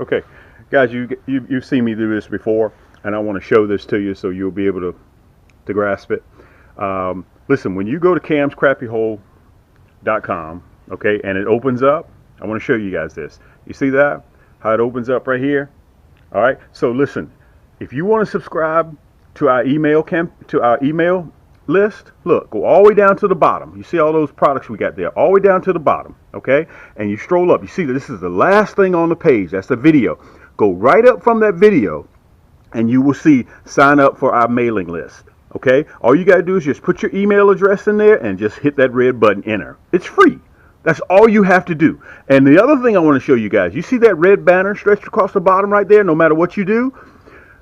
Okay, guys, you've seen me do this before, and I want to show this to you so you'll be able to grasp it. Listen, when you go to camscrappyhole.com, okay, and it opens up, I want to show you guys this. You see that? How it opens up right here? All right. So listen, if you want to subscribe to our email list, look, go all the way down to the bottom. You see all those products we got there, all the way down to the bottom, okay? And you stroll up. You see that this is the last thing on the page. That's the video. Go right up from that video, and you will see sign up for our mailing list, okay? All you got to do is just put your email address in there and just hit that red button, enter. It's free. That's all you have to do. And the other thing I want to show you guys, you see that red banner stretched across the bottom right there, no matter what you do?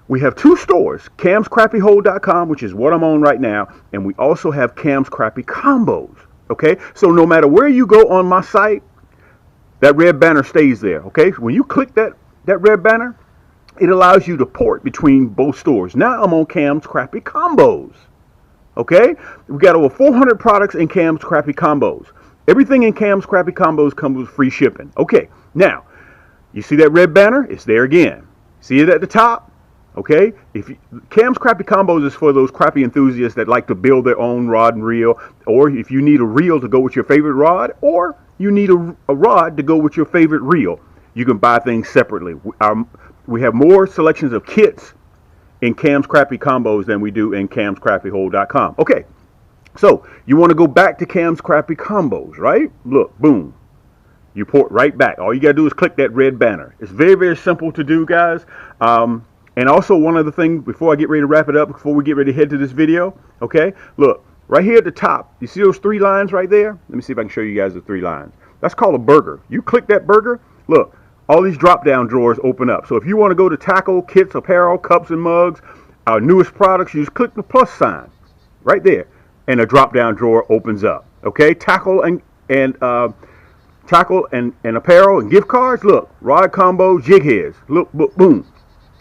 We have two stores, camscrappyhole.com, which is what I'm on right now, and we also have Cam's Crappy Combos, okay? So no matter where you go on my site, that red banner stays there, okay? When you click that red banner, it allows you to port between both stores. Now I'm on Cam's Crappy Combos, okay? We got over 400 products in Cam's Crappy Combos. Everything in Cam's Crappy Combos comes with free shipping. Okay, now, you see that red banner? It's there again. See it at the top? Okay, Cam's Crappy Combos is for those crappie enthusiasts that like to build their own rod and reel, or if you need a reel to go with your favorite rod, or you need a rod to go with your favorite reel, you can buy things separately. We have more selections of kits in Cam's Crappy Combos than we do in camscrappyhole.com. Okay, so you want to go back to Cam's Crappy Combos, right? Look, boom. You port right back. All you got to do is click that red banner. It's very, very simple to do, guys. And also one other thing before I get ready to wrap it up, before we get ready to head to this video, okay? Look, right here at the top, you see those three lines right there? Let me see if I can show you guys the three lines. That's called a burger. You click that burger, look, all these drop-down drawers open up. So if you want to go to tackle, kits, apparel, cups and mugs, our newest products, you just click the plus sign right there, and a drop-down drawer opens up, okay? Tackle and apparel and gift cards, look, rod combo, jig heads, look, boom.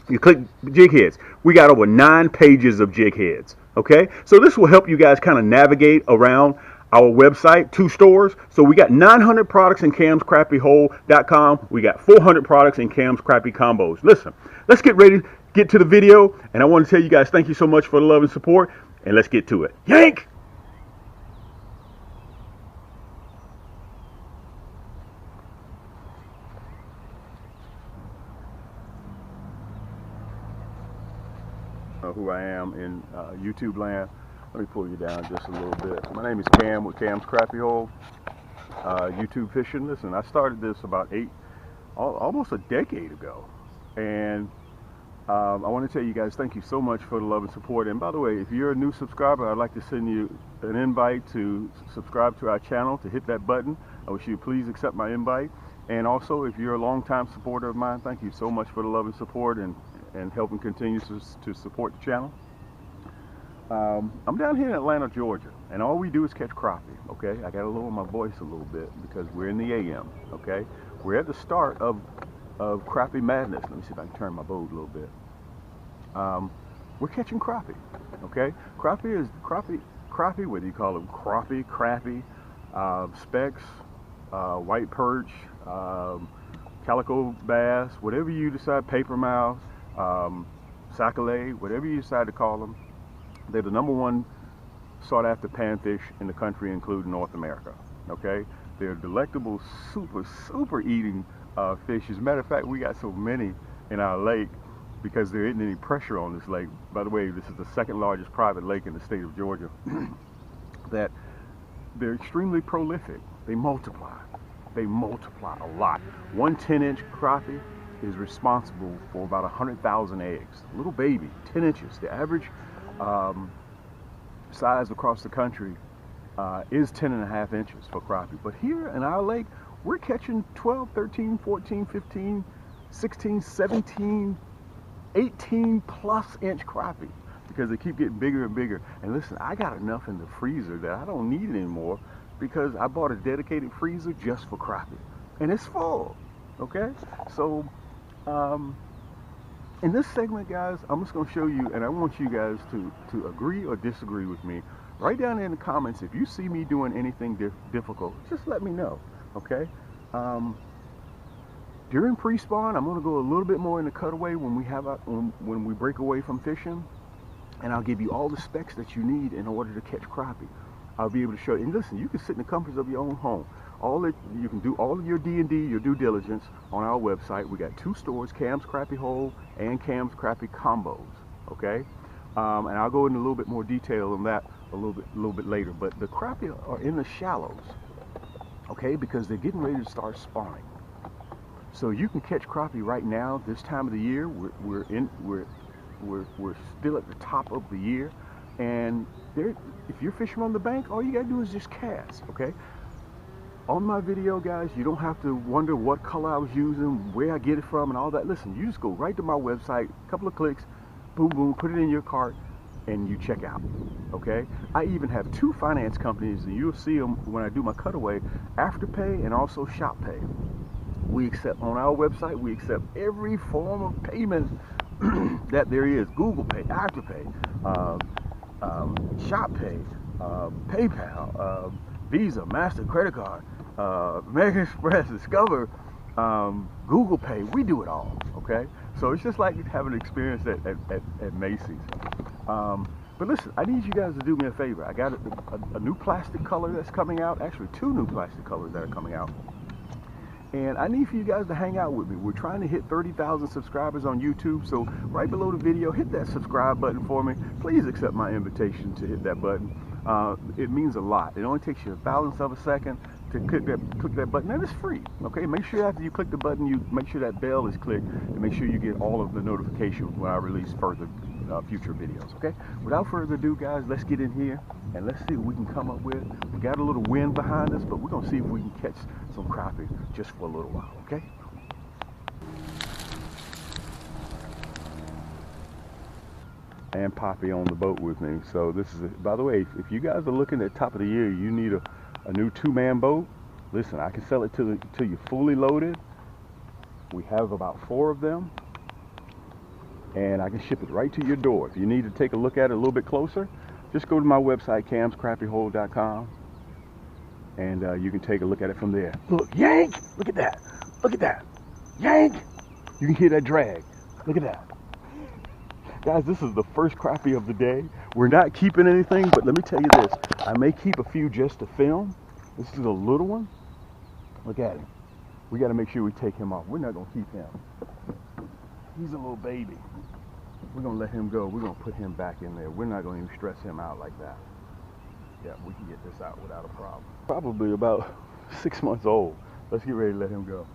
You click jig heads. We got over 9 pages of jig heads. Okay, so this will help you guys kind of navigate around our website, 2 stores. So we got 900 products in camscrappyhole.com. We got 400 products in Cam's Crappy Combos. Listen, let's get ready to get to the video. And I want to tell you guys thank you so much for the love and support. And let's get to it. Yank! Who I am in YouTube land. Let me pull you down just a little bit. My name is Cam with Cam's Crappy Hole. YouTube fishing. Listen, I started this about almost a decade ago, and I want to tell you guys thank you so much for the love and support. And by the way, if you're a new subscriber, I'd like to send you an invite to subscribe to our channel, to hit that button. I wish you please accept my invite. And also, if you're a longtime supporter of mine, thank you so much for the love and support and helping continue to support the channel. I'm down here in Atlanta, Georgia, and all we do is catch crappie, okay? I got to lower my voice a little bit because we're in the AM, okay? We're at the start of crappie madness. Let me see if I can turn my boat a little bit. We're catching crappie, okay? Crappie is crappie, whether you call them crappie, specks, white perch, calico bass, whatever you decide, paper mouth, sac-a-lait, whatever you decide to call them. They're the #1 sought after panfish in the country, including North America, okay? They're delectable, super eating fish. As a matter of fact, we got so many in our lake because there isn't any pressure on this lake. By the way, this is the 2nd largest private lake in the state of Georgia. That they're extremely prolific. They multiply a lot. One 10-inch crappie is responsible for about 100,000 eggs. Little baby, 10 inches. The average size across the country is 10.5 inches for crappie. But here in our lake, we're catching 12, 13, 14, 15, 16, 17, 18 plus inch crappie because they keep getting bigger and bigger. And listen, I got enough in the freezer that I don't need it anymore because I bought a dedicated freezer just for crappie. And it's full, okay? So, in this segment, guys, I'm just going to show you, and I want you guys to agree or disagree with me. Write down in the comments if you see me doing anything difficult. Just let me know, okay? During pre-spawn, I'm going to go a little bit more in the cutaway when we break away from fishing, and I'll give you all the specs that you need in order to catch crappie. I'll be able to show you. And listen, you can sit in the comfort of your own home. You can do all of your D&D, your due diligence on our website. We got 2 stores, Cam's Crappie Hole and Cam's Crappie Combos. Okay, and I'll go into a little bit more detail on that a little bit later. But the crappie are in the shallows, okay, because they're getting ready to start spawning. So you can catch crappie right now. This time of the year, we're still at the top of the year, and if you're fishing on the bank, all you gotta do is just cast. Okay. On my video, guys, you don't have to wonder what color I was using, where I get it from, and all that. Listen, you just go right to my website, a couple of clicks, boom, boom, put it in your cart, and you check out, okay? I even have 2 finance companies, and you'll see them when I do my cutaway, Afterpay and also ShopPay. We accept, on our website, we accept every form of payment that there is. Google Pay, Afterpay, ShopPay, PayPal, Visa, Master, credit card, American Express, Discover, Google Pay. We do it all, okay? So it's just like having an experience at Macy's. But listen, I need you guys to do me a favor. I got a new plastic color that's coming out. Actually, 2 new plastic colors that are coming out. And I need for you guys to hang out with me. We're trying to hit 30,000 subscribers on YouTube. So right below the video, hit that subscribe button for me. Please accept my invitation to hit that button. It means a lot. It only takes you a thousandth of a second to click that button, and it's free. Okay, make sure after you click the button, you make sure that bell is clicked, and make sure you get all of the notifications when I release further future videos. Okay, without further ado, guys, let's get in here and let's see what we can come up with. We got a little wind behind us, but we're gonna see if we can catch some crappie just for a little while. Okay. And Poppy on the boat with me. So this is, by the way, if you guys are looking at top of the year, you need a new 2-man boat. Listen, I can sell it till you fully loaded. We have about 4 of them, and I can ship it right to your door. If you need to take a look at it a little bit closer, just go to my website, camscrappiehole.com, and you can take a look at it from there. Look, yank! Look at that! Look at that! Yank! You can hear that drag. Look at that. Guys, this is the first crappie of the day. We're not keeping anything, but let me tell you this. I may keep a few just to film. This is a little one. Look at him. We got to make sure we take him off. We're not going to keep him. He's a little baby. We're going to let him go. We're going to put him back in there. We're not going to even stress him out like that. Yeah, we can get this out without a problem. Probably about 6 months old. Let's get ready to let him go.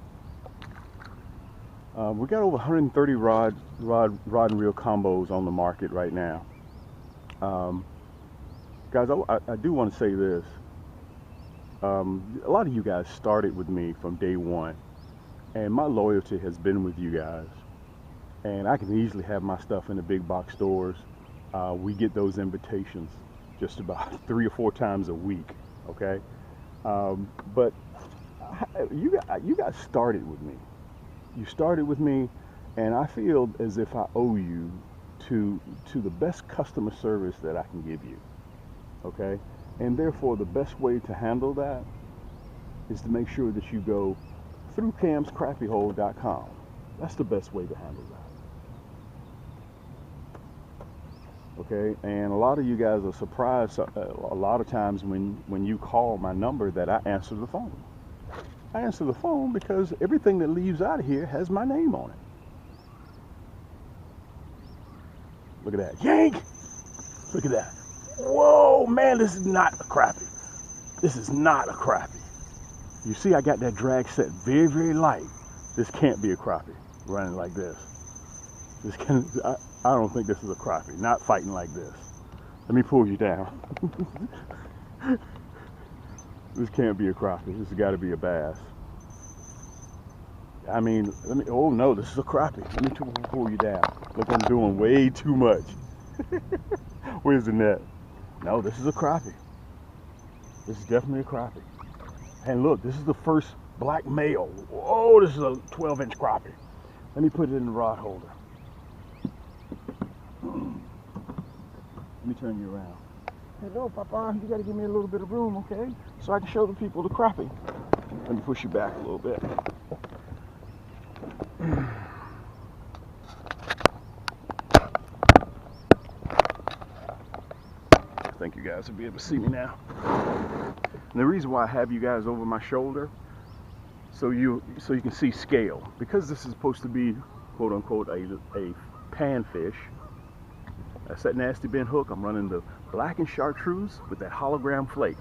We got over 130 rod and reel combos on the market right now. Guys, I do want to say this. A lot of you guys started with me from day one, and my loyalty has been with you guys. And I can easily have my stuff in the big box stores. We get those invitations just about 3 or 4 times a week, okay? But you guys started with me. You started with me, and I feel as if I owe you to the best customer service that I can give you, okay? And therefore, the best way to handle that is to make sure that you go through camscrappiehole.com. That's the best way to handle that, okay? And a lot of you guys are surprised a lot of times when you call my number that I answer the phone. I answer the phone because everything that leaves out of here has my name on it. Look at that. Yank! Look at that. Whoa, man, this is not a crappie. This is not a crappie. You see, I got that drag set very, very light. This can't be a crappie running like this. I don't think this is a crappie, not fighting like this. Let me pull you down. This can't be a crappie. This has got to be a bass. I mean, oh no, this is a crappie. Let me pull you down. Look, I'm doing way too much. Where's the net? No, this is a crappie. This is definitely a crappie. And look, this is the first black male. Oh, this is a 12-inch crappie. Let me put it in the rod holder. Let me turn you around. Hello, Papa. You got to give me a little bit of room, okay? So I can show the people the crappie. Let me push you back a little bit. guys will be able to see me now. And the reason why I have you guys over my shoulder, so you can see scale, because this is supposed to be quote unquote a panfish. That's that nasty bent hook. I'm running the black and chartreuse with that hologram flake.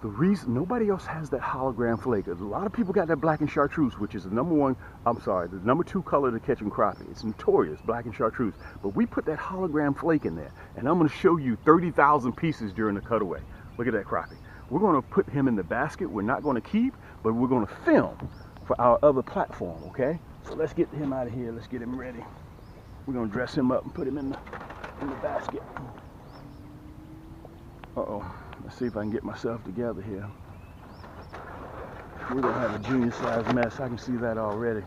The reason nobody else has that hologram flake, a lot of people got that black and chartreuse, which is the number 2 color to catch in crappie. It's notorious, black and chartreuse. But we put that hologram flake in there, and I'm going to show you 30,000 pieces during the cutaway. Look at that crappie. We're going to put him in the basket. We're not going to keep, but we're going to film for our other platform, okay? So let's get him out of here. Let's get him ready. We're going to dress him up and put him in the basket. Uh-oh. Let's see if I can get myself together here. We're going to have a junior-sized mess. I can see that already.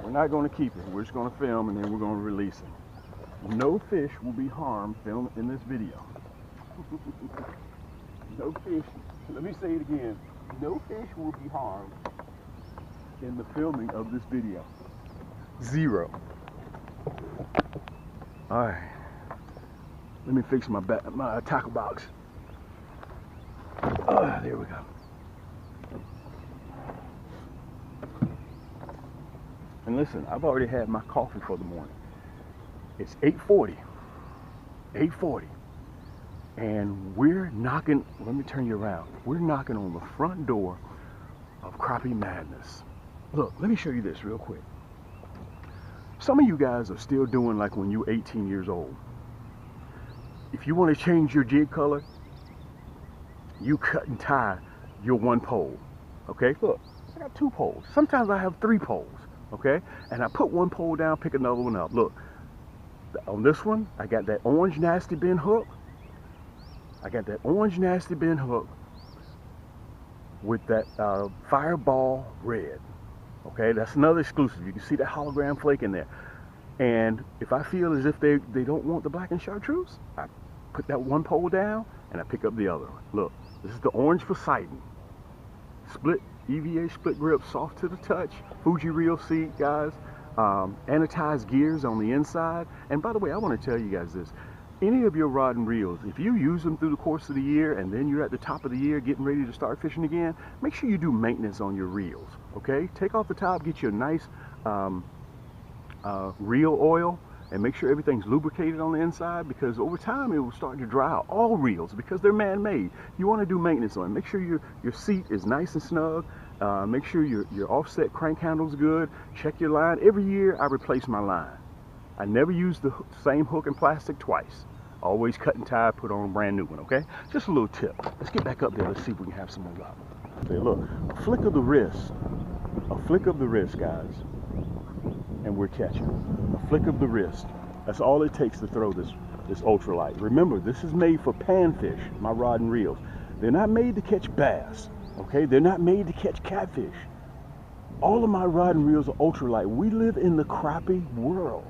We're not going to keep it. We're just going to film, and then we're going to release it. No fish will be harmed filmed in this video. No fish. Let me say it again. No fish will be harmed in the filming of this video. 0. All right. Let me fix my tackle box. There we go. And listen, I've already had my coffee for the morning. It's 8:40. 8:40. And we're knocking, let me turn you around. We're knocking on the front door of Crappie Madness. Look, let me show you this real quick. Some of you guys are still doing like when you're 18 years old. If you want to change your jig color, you cut and tie your one pole. Okay, look, I got 2 poles. Sometimes I have 3 poles. Okay, and I put one pole down, pick another one up. Look, on this one, I got that orange nasty bend hook. I got that orange nasty bend hook with that fireball red. Okay, that's another exclusive. You can see that hologram flake in there. And if I feel as if they don't want the black and chartreuse, I put that one pole down and I pick up the other one. Look, this is the orange Poseidon. Split EVA split grip, soft to the touch, Fuji reel seat, guys. Anodized gears on the inside. And by the way, I want to tell you guys this. Any of your rod and reels, if you use them through the course of the year and then you're at the top of the year getting ready to start fishing again, make sure you do maintenance on your reels, okay? Take off the top, get you a nice reel oil, and make sure everything's lubricated on the inside, because over time it will start to dry out. All reels, because they're man-made. You want to do maintenance on it. Make sure your seat is nice and snug. Make sure your offset crank handle's good. Check your line. Every year I replace my line. I never use the same hook and plastic twice. Always cut and tie, put on a brand new one, okay? Just a little tip. Let's get back up there. Let's see if we can have some more luck. Okay, look, a flick of the wrist, guys, and we're catching. A flick of the wrist. That's all it takes to throw this ultralight. Remember, this is made for panfish, my rod and reels. They're not made to catch bass, okay? They're not made to catch catfish. All of my rod and reels are ultralight. We live in the crappie world.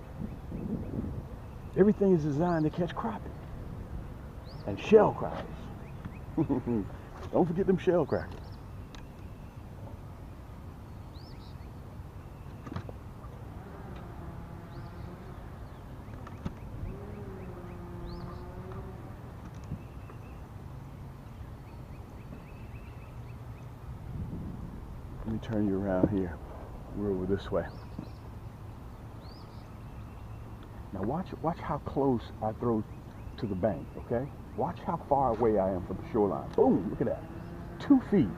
Everything is designed to catch crappie and shell crackers. Don't forget them shell crackers. Let me turn you around here. We're over this way. Now watch how close I throw to the bank, okay? Watch how far away I am from the shoreline. Boom, look at that. 2 feet.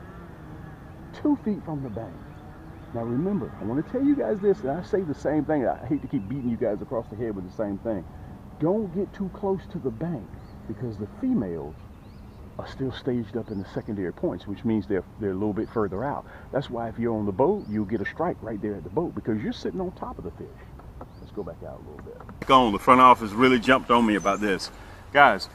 2 feet from the bank. Now remember, I want to tell you guys this, and I say the same thing. I hate to keep beating you guys across the head with the same thing. Don't get too close to the bank, because the females are still staged up in the secondary points, which means they're a little bit further out. That's why if you're on the boat, you'll get a strike right there at the boat, because you're sitting on top of the fish. Let's go back out a little bit. The front office really jumped on me about this. Guys,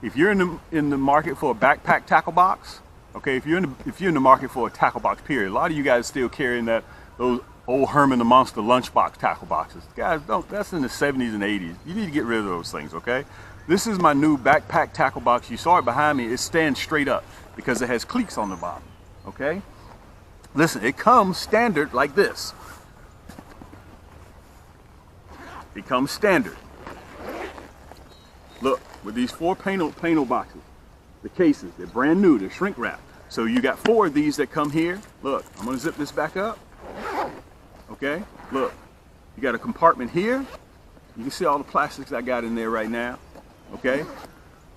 if you're in the market for a backpack tackle box, okay, if you're in the market for a tackle box period, a lot of you guys still carrying those old Herman the Monster lunchbox tackle boxes. Guys, that's in the 70s and 80s. You need to get rid of those things, okay? This is my new backpack tackle box. You saw it behind me. It stands straight up because it has cleats on the bottom, okay? Listen, it comes standard like this. It comes standard. Look, with these 4 panel boxes. The cases, they're brand new, they're shrink wrapped. So you got 4 of these that come here. Look, I'm gonna zip this back up. Okay, look, you got a compartment here. You can see all the plastics I got in there right now. Okay,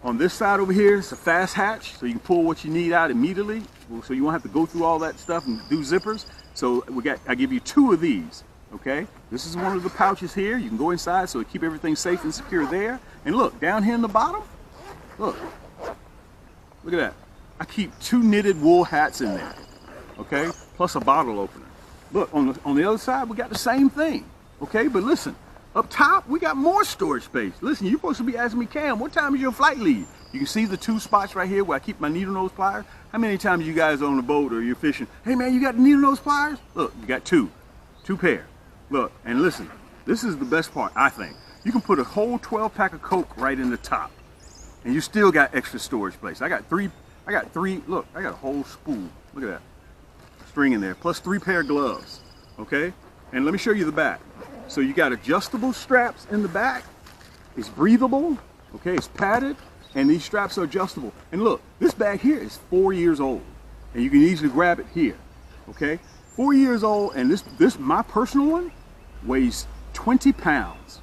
on this side over here, it's a fast hatch, so you can pull what you need out immediately. So you won't have to go through all that stuff and do zippers. So I give you 2 of these. Okay, this is one of the pouches here. You can go inside, so it keep everything safe and secure there. And look, down here in the bottom, look at that. I keep 2 knitted wool hats in there, okay, plus a bottle opener. Look, on the other side, we got the same thing, okay, but listen, up top, we got more storage space. Listen, you're supposed to be asking me, Cam, what time is your flight leave? You can see the 2 spots right here where I keep my needle nose pliers. How many times you guys are on the boat or you're fishing, hey man, you got the needle nose pliers? Look, you got 2 pair. Look, and listen, this is the best part, I think. You can put a whole 12-pack of Coke right in the top, and you still got extra storage space. I got three, look, I got a whole spool. Look at that, string in there, plus 3 pair of gloves, okay? And let me show you the back. So you got adjustable straps in the back. It's breathable, okay? It's padded, and these straps are adjustable. And look, this bag here is 4 years old, and you can easily grab it here, okay? 4 years old, and this my personal one weighs 20 pounds.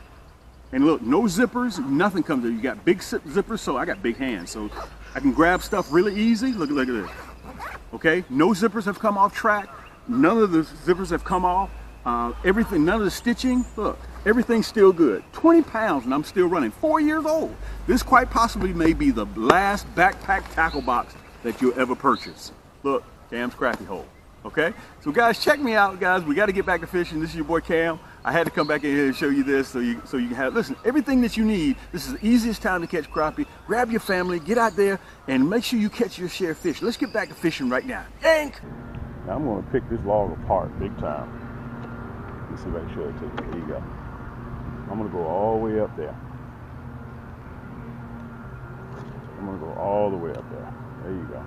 And look, no zippers, nothing comes in. You got big zippers, so I got big hands, so I can grab stuff really easy. Look at this. Okay, no zippers have come off track. None of the zippers have come off. Everything, none of the stitching. Look, everything's still good. 20 pounds, and I'm still running. 4 years old. This quite possibly may be the last backpack tackle box that you'll ever purchase. Look, Cam's Crappie Hole. Okay, so guys, check me out, guys. We got to get back to fishing. This is your boy Cam. I had to come back in here and show you this so you can have, listen, everything that you need. This is the easiest time to catch crappie. Grab your family, get out there, and make sure you catch your share of fish. Let's get back to fishing right now. Yank! Now I'm going to pick this log apart big time. Let's see if I can show it to you. There you go. I'm going to go all the way up there. I'm going to go all the way up there. There you go.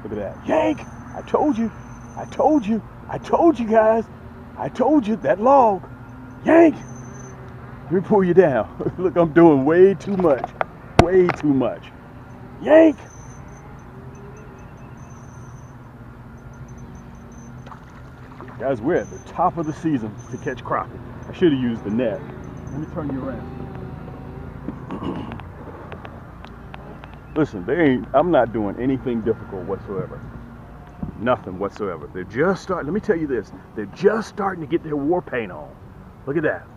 Look at that. Yank! I told you. I told you. I told you guys. I told you that log. Yank! Let me pull you down. Look, I'm doing way too much. Way too much. Yank! Guys, we're at the top of the season to catch crappie. I should have used the net. Let me turn you around. Listen, I'm not doing anything difficult whatsoever. Nothing whatsoever. They're just starting, let me tell you this, they're just starting to get their war paint on. Look at that.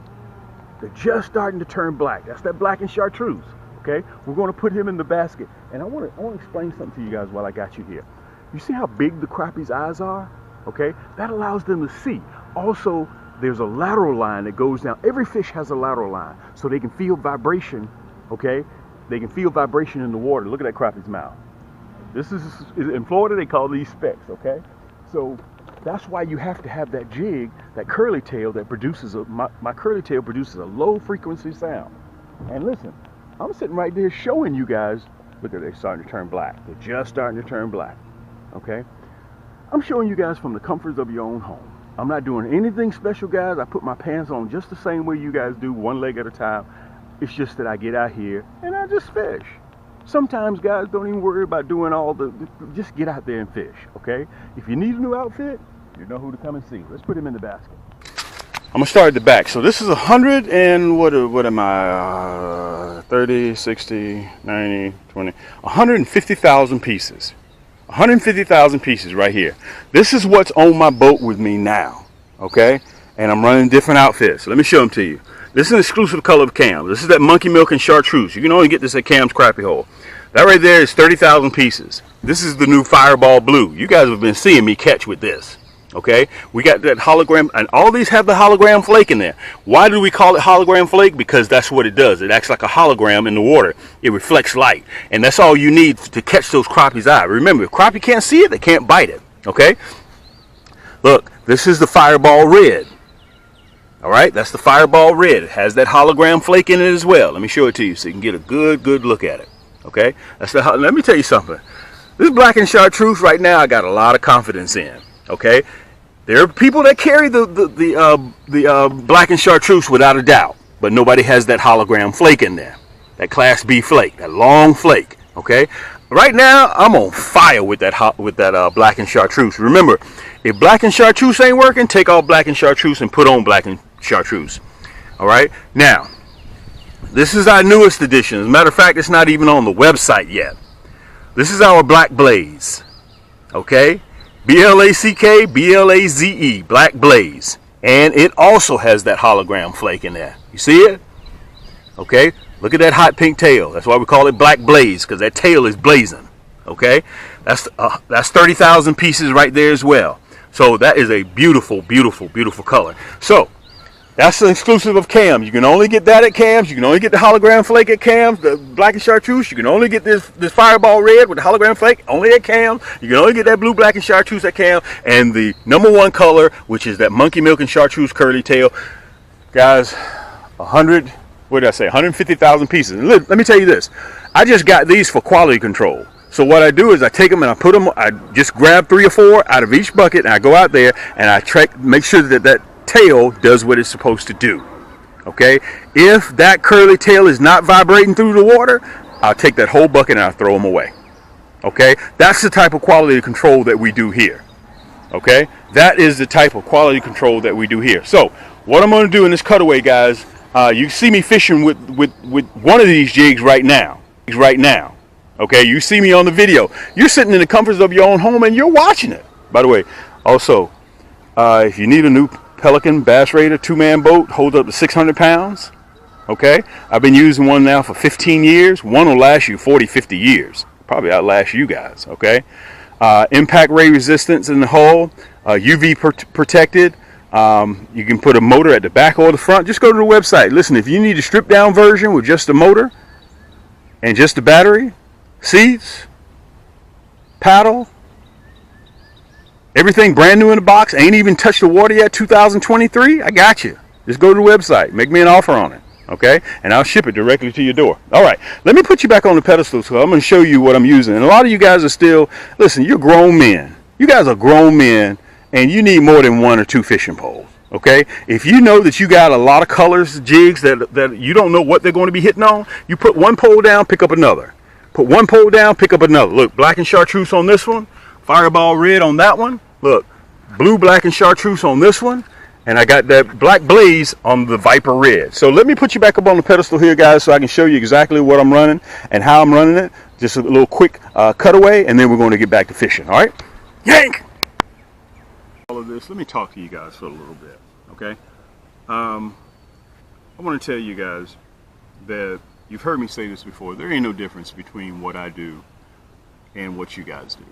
They're just starting to turn black. That's that black and chartreuse, okay? We're going to put him in the basket. And I want to explain something to you guys while I got you here. You see how big the crappie's eyes are? Okay? That allows them to see. Also, there's a lateral line that goes down. Every fish has a lateral line, so they can feel vibration, okay? They can feel vibration in the water. Look at that crappie's mouth. This is, in Florida, they call these specks, okay? So that's why you have to have that jig, that curly tail that produces, my curly tail produces a low frequency sound. And listen, I'm sitting right there showing you guys, look at, they're starting to turn black. They're just starting to turn black, okay? I'm showing you guys from the comforts of your own home. I'm not doing anything special, guys. I put my pants on just the same way you guys do, one leg at a time. It's just that I get out here and I just fish. Sometimes, guys, don't even worry about doing all just get out there and fish, okay? If you need a new outfit, you know who to come and see. Let's put him in the basket. I'm gonna start at the back. So this is 100 and what am I? 30, 60, 90, 20, 150,000 pieces. 150,000 pieces right here. This is what's on my boat with me now, okay? And I'm running different outfits. So let me show them to you. This is an exclusive color of Cam. This is that monkey milk and chartreuse. You can only get this at Cam's Crappie Hole. That right there is 30,000 pieces. This is the new Fireball Blue. You guys have been seeing me catch with this. Okay? We got that hologram, and all these have the hologram flake in there. Why do we call it hologram flake? Because that's what it does. It acts like a hologram in the water. It reflects light. And that's all you need to catch those crappie's eye. Remember, if crappie can't see it, they can't bite it. Okay? Look, this is the Fireball Red. All right, that's the Fireball Red. It has that hologram flake in it as well. Let me show it to you so you can get a good look at it. Okay, that's the. Let me tell you something. This black and chartreuse right now, I got a lot of confidence in. Okay, there are people that carry the black and chartreuse without a doubt, but nobody has that hologram flake in there, that Class B flake, that long flake. Okay, right now I'm on fire with that black and chartreuse. Remember, if black and chartreuse ain't working, take off black and chartreuse and put on black and chartreuse. All right, now this is our newest edition. As a matter of fact, it's not even on the website yet. This is our Black Blaze. Okay, B-L-A-C-K, B-L-A-Z-E, Black Blaze. And it also has that hologram flake in there. You see it? Okay, look at that hot pink tail. That's why we call it Black Blaze, because that tail is blazing. Okay, that's 30,000 pieces right there as well. So that is a beautiful, beautiful, beautiful color. So that's the exclusive of Cams. You can only get that at Cams. You can only get the hologram flake at Cams, the black and chartreuse. You can only get this fireball red with the hologram flake only at Cams. You can only get that blue, black, and chartreuse at Cams. And the #1 color, which is that monkey milk and chartreuse curly tail. Guys, 150,000 pieces. And let me tell you this. I just got these for quality control. So what I do is I take them and I put them, I just grab 3 or 4 out of each bucket, and I go out there and I make sure that tail does what it's supposed to do. Okay, if that curly tail is not vibrating through the water, I'll take that whole bucket and I'll throw them away. Okay, that's the type of quality control that we do here. Okay, that is the type of quality control that we do here. So what I'm going to do in this cutaway, guys, you see me fishing with one of these jigs right now. Okay, you see me on the video. You're sitting in the comforts of your own home and you're watching it. By the way, also, if you need a new Pelican Bass Raider 2-man boat, hold up to 600 pounds. Okay, I've been using one now for 15 years. One will last you 40, 50 years. Probably outlast you guys. Okay, impact ray resistance in the hull, UV protected. You can put a motor at the back or the front. Just go to the website. Listen, if you need a stripped down version with just the motor and just the battery, seats, paddle, everything brand new in the box, ain't even touched the water yet, 2023, I got you. Just go to the website, make me an offer on it, okay? And I'll ship it directly to your door. All right, let me put you back on the pedestal, so I'm going to show you what I'm using. And a lot of you guys are still, listen, you're grown men. You guys are grown men, and you need more than 1 or 2 fishing poles, okay? If you know that you got a lot of colors, jigs, that you don't know what they're going to be hitting on, you put one pole down, pick up another. Put one pole down, pick up another. Look, black and chartreuse on this one, fireball red on that one. Look, blue, black, and chartreuse on this one, and I got that Black Blaze on the Viper red. So let me put you back up on the pedestal here, guys, so I can show you exactly what I'm running and how I'm running it. Just a little quick cutaway, and then we're going to get back to fishing. All right, yank. All of this. Let me talk to you guys for a little bit. Okay. I want to tell you guys that you've heard me say this before. There ain't no difference between what I do and what you guys do.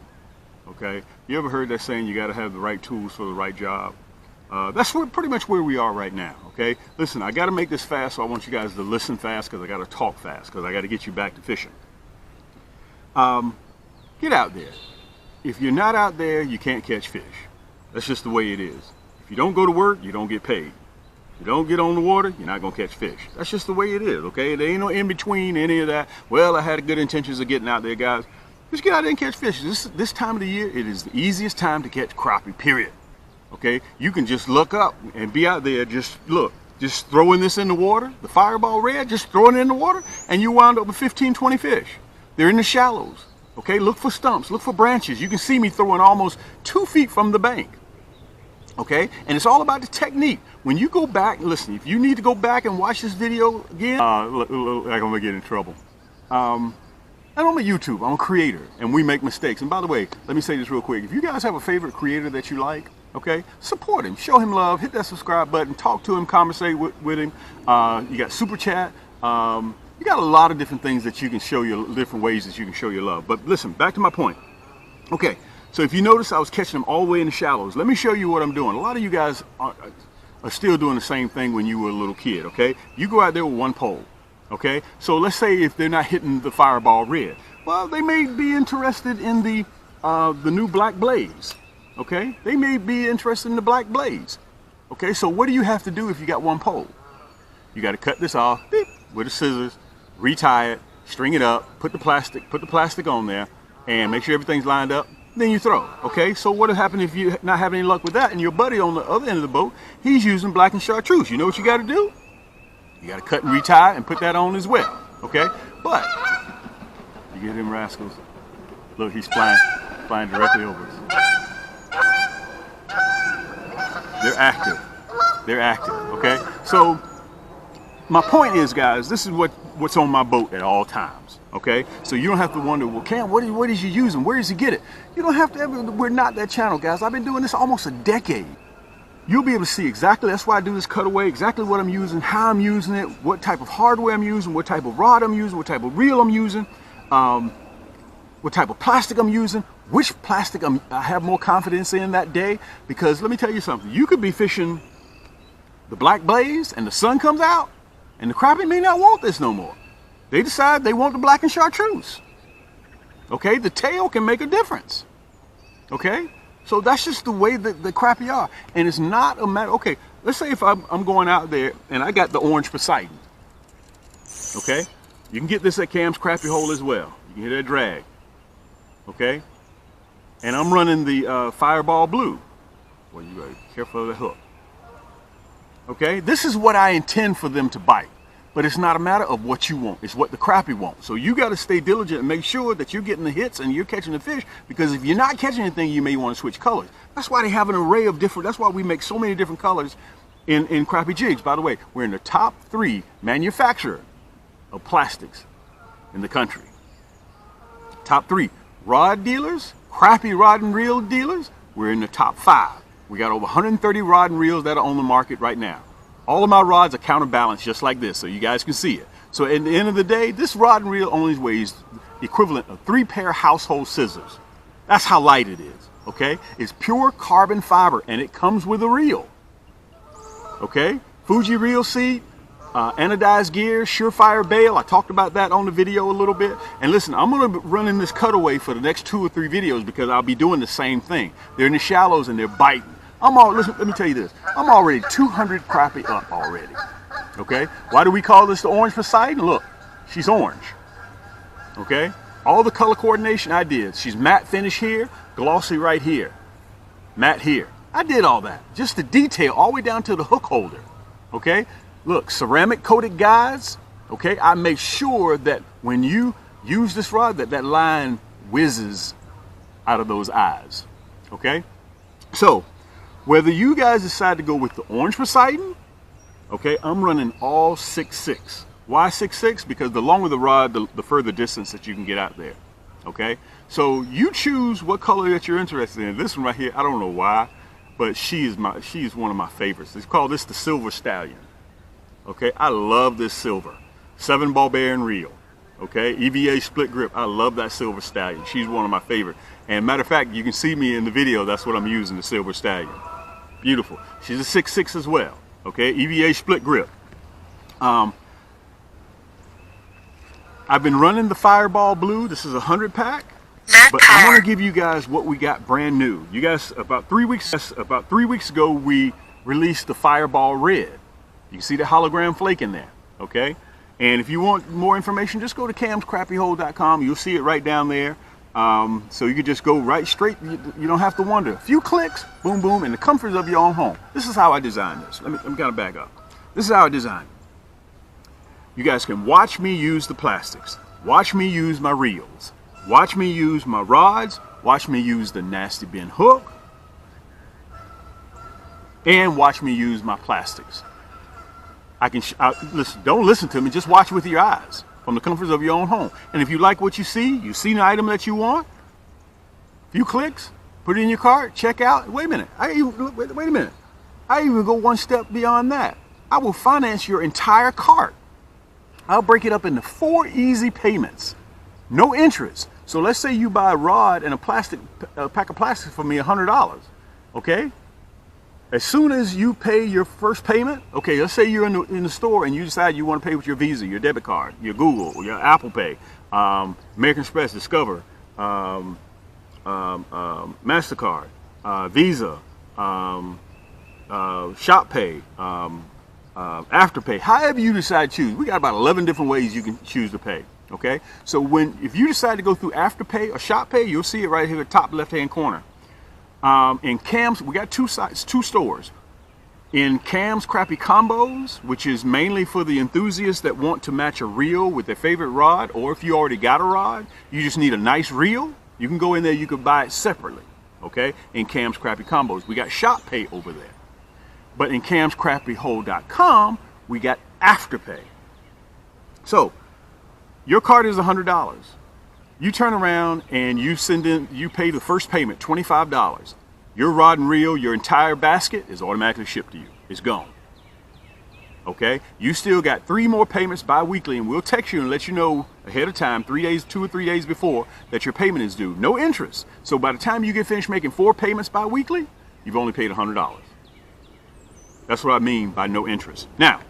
Okay, you ever heard that saying, you got to have the right tools for the right job? That's pretty much where we are right now. Okay, listen, I got to make this fast, so I want you guys to listen fast, because I got to talk fast, because I got to get you back to fishing. Get out there. If you're not out there, you can't catch fish. That's just the way it is. If you don't go to work, you don't get paid. If you don't get on the water, you're not gonna catch fish. That's just the way it is. Okay, there ain't no in between any of that. Well, I had good intentions of getting out there, guys. Just get out there and catch fish. This time of the year, it is the easiest time to catch crappie, period. Okay, you can just look up and be out there, just look, just throwing this in the water, the fireball red, just throwing it in the water, and you wound up with 15, 20 fish. They're in the shallows. Okay, look for stumps, look for branches. You can see me throwing almost 2 feet from the bank. Okay, and it's all about the technique. When you go back, listen, if you need to go back and watch this video again, I'm gonna get in trouble. And I'm a YouTube, I'm a creator, and we make mistakes. And by the way, let me say this real quick. If you guys have a favorite creator that you like, okay, support him, show him love, hit that subscribe button, talk to him, conversate with him. You got super chat. You got a lot of different things that you can show your, different ways that you can show your love. But listen, back to my point. Okay, so if you notice, I was catching them all the way in the shallows. Let me show you what I'm doing. A lot of you guys are still doing the same thing when you were a little kid, okay? You go out there with one pole. Okay, so let's say if they're not hitting the fireball red, well, they may be interested in the new Black Blaze. Okay, they may be interested in the Black Blaze. Okay, so what do you have to do if you got one pole? You got to cut this off beep, with the scissors, retie it, string it up, put the plastic on there, and make sure everything's lined up. Then you throw. Okay, so what will happen if you not have any luck with that, and your buddy on the other end of the boat, he's using black and chartreuse? You know what you got to do? You got to cut and retie and put that on as well. Okay, but you get them rascals. Look, he's flying directly over us. They're active. They're active. Okay, so my point is, guys, this is what's on my boat at all times. Okay, so you don't have to wonder, well, Cam, what is you using? Where does he get it? You don't have to ever. We're not that channel, guys. I've been doing this almost a decade. You'll be able to see exactly, that's why I do this cutaway, exactly what I'm using, how I'm using it, what type of hardware I'm using, what type of rod I'm using, what type of reel I'm using, what type of plastic I'm using, which plastic I have more confidence in that day. Because let me tell you something, you could be fishing the black blaze and the sun comes out and the crappie may not want this no more. They decide they want the black and chartreuse. Okay, the tail can make a difference. Okay, so that's just the way that the crappie are. And it's not a matter, okay, let's say if I'm going out there and I got the orange Poseidon. Okay, you can get this at Cam's Crappie Hole as well. You can hear that drag. Okay, and I'm running the Fireball Blue. Well, you gotta be careful of the hook. Okay, this is what I intend for them to bite. But it's not a matter of what you want. It's what the crappie wants. So you got to stay diligent and make sure that you're getting the hits and you're catching the fish. Because if you're not catching anything, you may want to switch colors. That's why they have an array of different, that's why we make so many different colors in crappie jigs. By the way, we're in the top 3 manufacturer of plastics in the country. Top 3 rod dealers, crappie rod and reel dealers, we're in the top 5. We got over 130 rod and reels that are on the market right now. All of my rods are counterbalanced just like this, so you guys can see it. So at the end of the day, this rod and reel only weighs the equivalent of 3 pair of household scissors. That's how light it is, okay? It's pure carbon fiber, and it comes with a reel, okay? Fuji reel seat, anodized gear, surefire bail. I talked about that on the video a little bit. And listen, I'm going to run in this cutaway for the next 2 or 3 videos because I'll be doing the same thing. They're in the shallows and they're biting. Listen, let me tell you this. I'm already 200 crappie up already. Okay? Why do we call this the orange Poseidon? Look, she's orange. Okay? All the color coordination I did. She's matte finish here, glossy right here, matte here. I did all that. Just the detail all the way down to the hook holder. Okay? Look, ceramic coated guides. Okay? I make sure that when you use this rod, that line whizzes out of those eyes. Okay? So, whether you guys decide to go with the orange Poseidon, okay, I'm running all 6.6. Why 6.6? Because the longer the rod, the further distance that you can get out there. Okay, so you choose what color that you're interested in. This one right here, I don't know why, but she is one of my favorites. It's called this the Silver Stallion. Okay, I love this silver 7-ball bearing reel. Okay, EVA split grip. I love that Silver Stallion. She's one of my favorite. And matter of fact, you can see me in the video. That's what I'm using, the Silver Stallion. Beautiful. She's a 6.6 as well. Okay, EVA split grip. I've been running the Fireball Blue. This is a 100 pack. But I want to give you guys what we got brand new. You guys, about 3 weeks ago, we released the Fireball Red. You can see the hologram flake in there. Okay, and if you want more information, just go to camscrappiehole.com. You'll see it right down there. So you can just go right straight. You don't have to wonder. A few clicks, boom, boom, in the comforts of your own home. This is how I designed this. Let me kind of back up. This is how I designed it. You guys can watch me use the plastics. Watch me use my reels. Watch me use my rods. Watch me use the nasty bin hook. And watch me use my plastics. Listen, don't listen to me. Just watch with your eyes. From the comforts of your own home. And if you like what you see an item that you want, a few clicks, put it in your cart, check out. Wait a minute. Wait a minute. I even go one step beyond that. I will finance your entire cart. I'll break it up into 4 easy payments. No interest. So let's say you buy a rod and a pack of plastic for me, $100. Okay? As soon as you pay your first payment, okay, let's say you're in the store and you decide you want to pay with your Visa, your debit card, your Google, your Apple Pay, American Express, Discover, MasterCard, Visa, ShopPay, Afterpay, however you decide to choose. We got about 11 different ways you can choose to pay, Okay, so if you decide to go through Afterpay or ShopPay, you'll see it right here at the top left-hand corner. In Cam's, we got two stores. In Cam's Crappie Combos, which is mainly for the enthusiasts that want to match a reel with their favorite rod, or if you already got a rod, you just need a nice reel, you can go in there, you can buy it separately. Okay, in Cam's Crappie Combos, we got ShopPay over there. But in camscrappiehole.com, we got Afterpay. So your card is $100. You turn around and you pay the first payment, $25. Your rod and reel, your entire basket is automatically shipped to you. It's gone. Okay? You still got 3 more payments bi-weekly, and we'll text you and let you know ahead of time, 2 or 3 days before, that your payment is due. No interest. So by the time you get finished making 4 payments bi-weekly, you've only paid $100. That's what I mean by no interest. Now,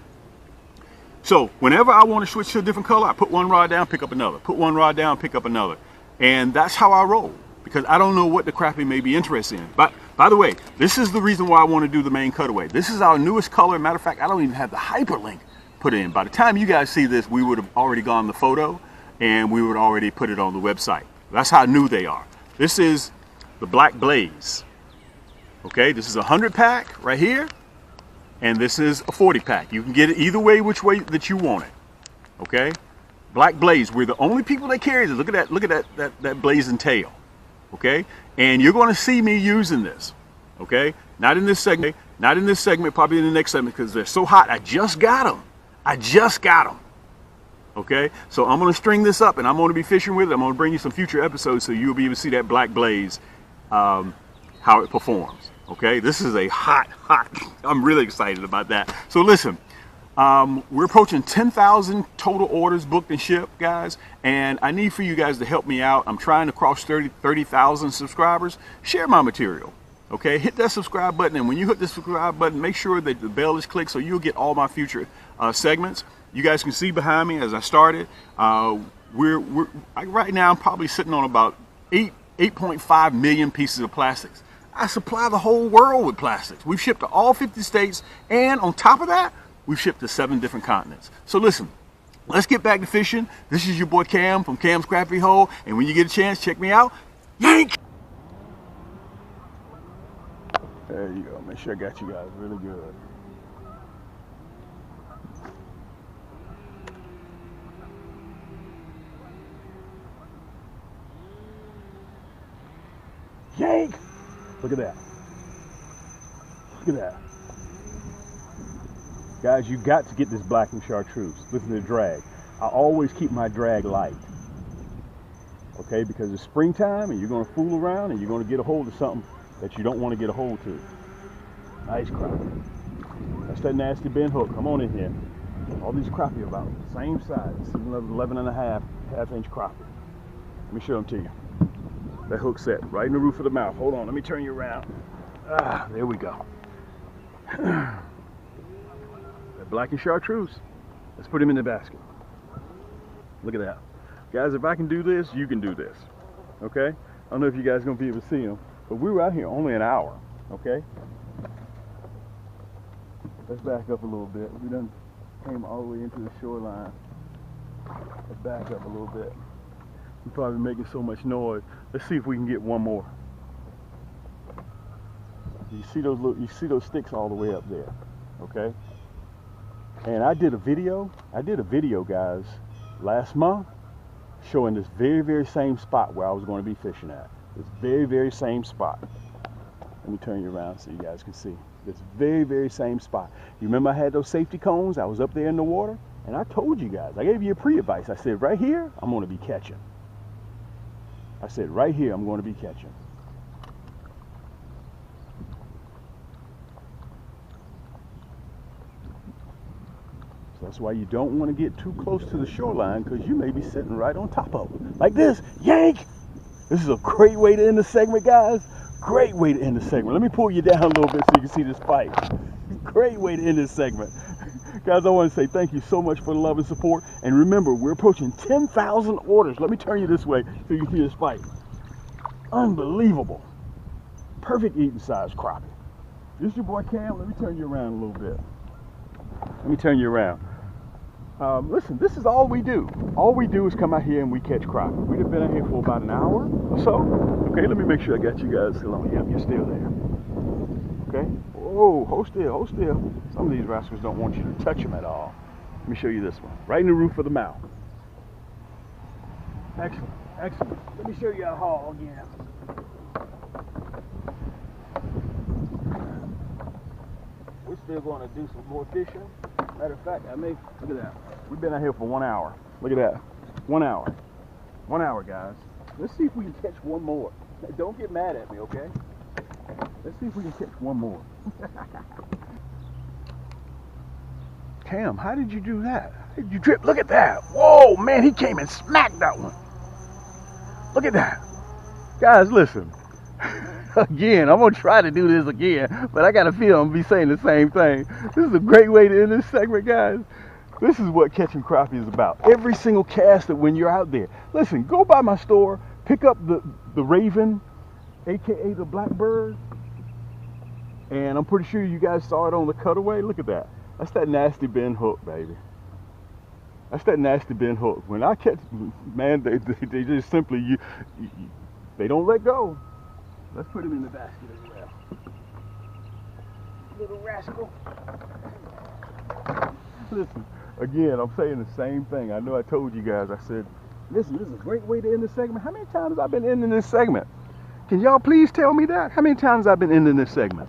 so whenever I want to switch to a different color, I put one rod down, pick up another. Put one rod down, pick up another. And that's how I roll, because I don't know what the crappie may be interested in. But by the way, this is the reason why I want to do the main cutaway. This is our newest color. Matter of fact, I don't even have the hyperlink put in. By the time you guys see this, we would have already gone the photo and we would already put it on the website. That's how new they are. This is the Black Blaze. Okay, this is a 100-pack right here. And this is a 40-pack. You can get it either way, which way that you want it. Okay? Black Blaze, we're the only people that carry this. Look at that blazing tail. Okay? And you're going to see me using this. Okay? Not in this segment, probably in the next segment, because they're so hot. I just got them. Okay? So I'm going to string this up and I'm going to be fishing with it. I'm going to bring you some future episodes so you'll be able to see that Black Blaze, how it performs. Okay, this is a hot, I'm really excited about that. So listen, we're approaching 10,000 total orders booked and shipped, guys, and I need for you guys to help me out. I'm trying to cross 30,000 subscribers. Share my material, okay? Hit that subscribe button, and when you hit the subscribe button, make sure that the bell is clicked so you'll get all my future segments. You guys can see behind me as I started. Right now I'm probably sitting on about 8.5 million pieces of plastics. I supply the whole world with plastics. We've shipped to all 50 states, and on top of that, we've shipped to 7 different continents. So listen, let's get back to fishing. This is your boy Cam from Cam's Crappie Hole, and when you get a chance, check me out. Yank! There you go. Make sure I got you guys really good. Yank! Look at that. Look at that. Guys, you got to get this blackened chartreuse. Listen to the drag. I always keep my drag light. Okay, because it's springtime and you're going to fool around and you're going to get a hold of something that you don't want to get a hold to. Nice crappie. That's that nasty bend hook. Come on in here. All these crappie are about the same size. 11 and a half-inch crappie. Let me show them to you. That hook set right in the roof of the mouth. Hold on, let me turn you around. Ah, there we go. That blackened chartreuse. Let's put him in the basket. Look at that. Guys, if I can do this, you can do this. Okay? I don't know if you guys are going to be able to see him, but we were out here only an hour. Okay? Let's back up a little bit. We done came all the way into the shoreline. Let's back up a little bit. We're probably making so much noise. Let's see if we can get one more. You see those sticks all the way up there, okay? And I did a video, guys, last month showing this very, very same spot where I was going to be fishing at. This very, very same spot. Let me turn you around so you guys can see. This very, very same spot. You remember I had those safety cones? I was up there in the water, and I told you guys, I gave you a pre-advice. I said, right here, I'm going to be catching. I said, right here, I'm going to be catching. So that's why you don't want to get too close to the shoreline, because you may be sitting right on top of it. Like this, yank! This is a great way to end the segment, guys. Great way to end the segment. Let me pull you down a little bit so you can see this fight. Great way to end this segment. Guys, I want to say thank you so much for the love and support. And remember, we're approaching 10,000 orders. Let me turn you this way so you can see this fight. Unbelievable. Perfect eating size crappie. This is your boy Cam. Let me turn you around a little bit. Let me turn you around. Listen, this is all we do. All we do is come out here and we catch crappie. We've been out here for about an hour or so. Okay, let me make sure I got you guys still on. Yep, you're still there. Okay. Whoa, hold still, hold still. Some of these rascals don't want you to touch them at all. Let me show you this one. Right in the roof of the mouth. Excellent, excellent. Let me show you a haul again. We're still going to do some more fishing. Matter of fact, look at that. We've been out here for 1 hour. Look at that. 1 hour. 1 hour, guys. Let's see if we can catch one more. Don't get mad at me, okay? Let's see if we can catch one more. Cam, how did you do that? How did you drip? Look at that. Whoa, man, he came and smacked that one. Look at that. Guys, listen. Again, I'm going to try to do this again, but I got a feel I'm going to be saying the same thing. This is a great way to end this segment, guys. This is what catching crappie is about. Every single cast that when you're out there. Listen, go by my store, pick up the Raven, aka the Blackbird, and I'm pretty sure you guys saw it on the cutaway. Look at that. That's that nasty bend hook, baby. That's that nasty bend hook. When I catch, man, they just simply, they don't let go. Let's put him in the basket as well. Little rascal. Listen, again, I'm saying the same thing. I know I told you guys, I said, listen, this is a great way to end the segment. How many times have I been ending this segment? Can y'all please tell me that? How many times I've been ending this segment?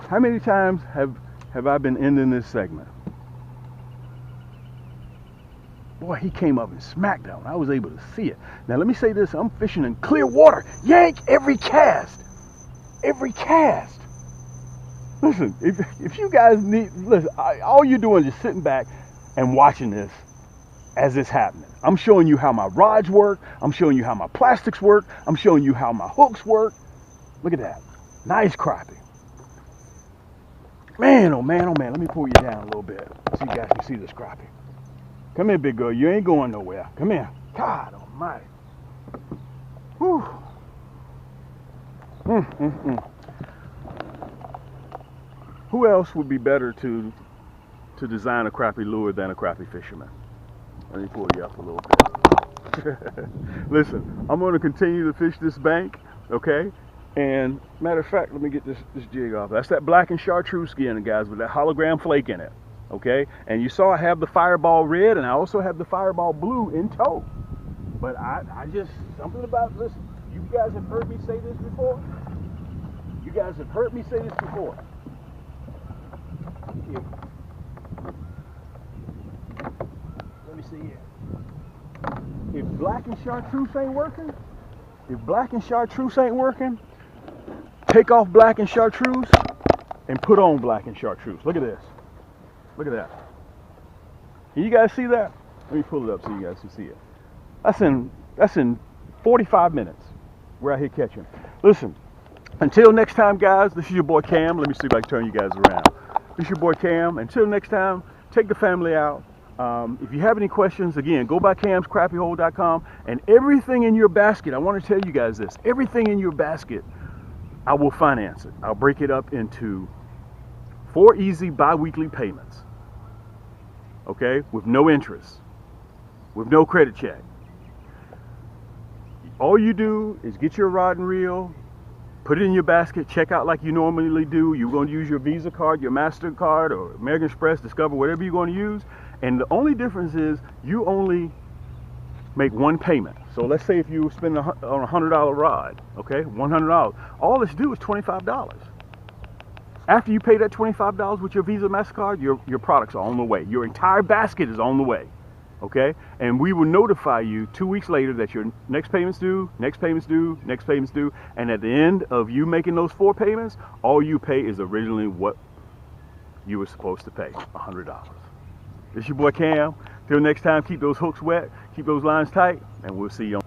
How many times have I been ending this segment? Boy, he came up and smacked that one. I was able to see it. Now, let me say this. I'm fishing in clear water. Yank every cast. Every cast. Listen, if you guys need, listen, all you're doing is just sitting back and watching this as it's happening. I'm showing you how my rods work. I'm showing you how my plastics work. I'm showing you how my hooks work. Look at that. Nice crappie. Man, oh man, oh man. Let me pull you down a little bit so you guys can see this crappie. Come here, big girl. You ain't going nowhere. Come here. God almighty. Whew. Who else would be better to design a crappie lure than a crappie fisherman? Let me pull you up a little bit. Listen, I'm going to continue to fish this bank, okay? And matter of fact, let me get this jig off. That's that black and chartreuse skin, guys, with that hologram flake in it. Okay, and you saw I have the fireball red and I also have the fireball blue in tow. But I just, something about, listen, you guys have heard me say this before. You guys have heard me say this before. Here. Let me see here. If black and chartreuse ain't working, take off black and chartreuse and put on black and chartreuse. Look at this. Look at that. Can you guys see that? Let me pull it up so you guys can see it. That's in 45 minutes. We're out here catching. Listen, until next time, guys, this is your boy Cam. Let me see if I can turn you guys around. This is your boy Cam. Until next time, take the family out. If you have any questions, again, go by camscrappiehole.com, and everything in your basket, I want to tell you guys this, everything in your basket, I will finance it. I'll break it up into 4 easy bi-weekly payments, okay, with no interest, with no credit check. All you do is get your rod and reel, put it in your basket, check out like you normally do. You're going to use your Visa card, your MasterCard, or American Express, Discover, whatever you're going to use. And the only difference is you only make one payment. So let's say if you spend on a $100 rod, okay, $100. All let's do is $25. After you pay that $25 with your Visa, MasterCard, your products are on the way. Your entire basket is on the way, okay? And we will notify you 2 weeks later that your next payment's due, next payment's due, next payment's due, and at the end of you making those 4 payments, all you pay is originally what you were supposed to pay, $100. This is your boy Cam. Till next time, keep those hooks wet, keep those lines tight, and we'll see you on